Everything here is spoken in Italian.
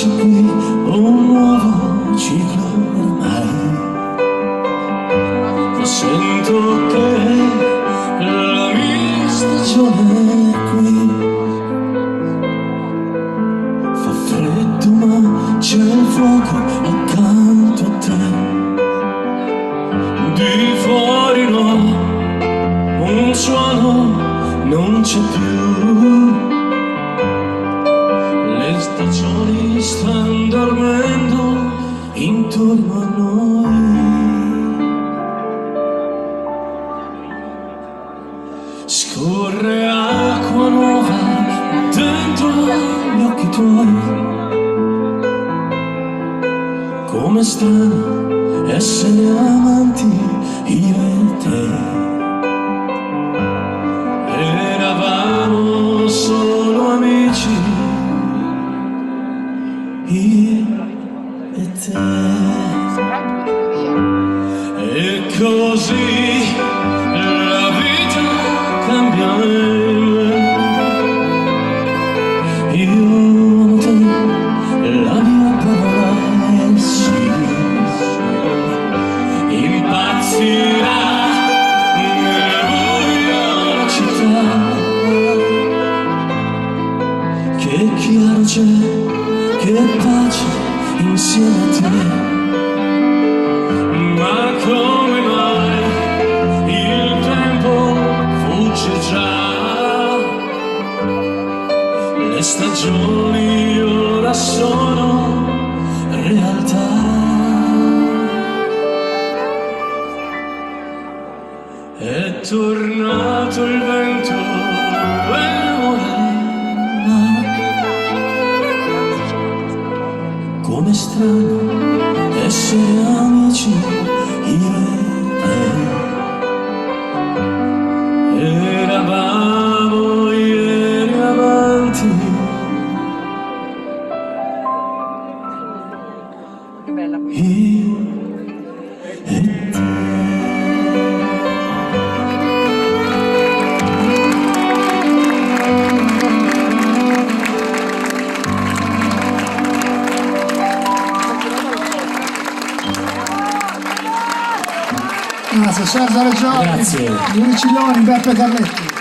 c'è qui un nuovo ciclo ormai. Lo sento che la mia stagione è qui. Fa freddo ma c'è il fuoco accanto a te. Di fuori no, un suono non c'è più. Le stagioni stanno dormendo intorno a noi. Scorre acqua nuova dentro gli occhi tuoi. Come strano essere amanti io e te. Eravamo solo amici io e te. E così la vita cambia in me. Io amo te e la mia parola è sì. Impazzirà nel buio la città. Che chiaro c'è, che pace insieme a te. Ma come mai il tempo fugge già? Le stagioni ora sono realtà. È tornato il vento e l'amore. Come strano essere amici io e te. Eravamo ieri amanti. Che bella. Io e te. Grazie Sergio Reggiani, Grazie. Giulio Ciglioni, Beppe Carletti.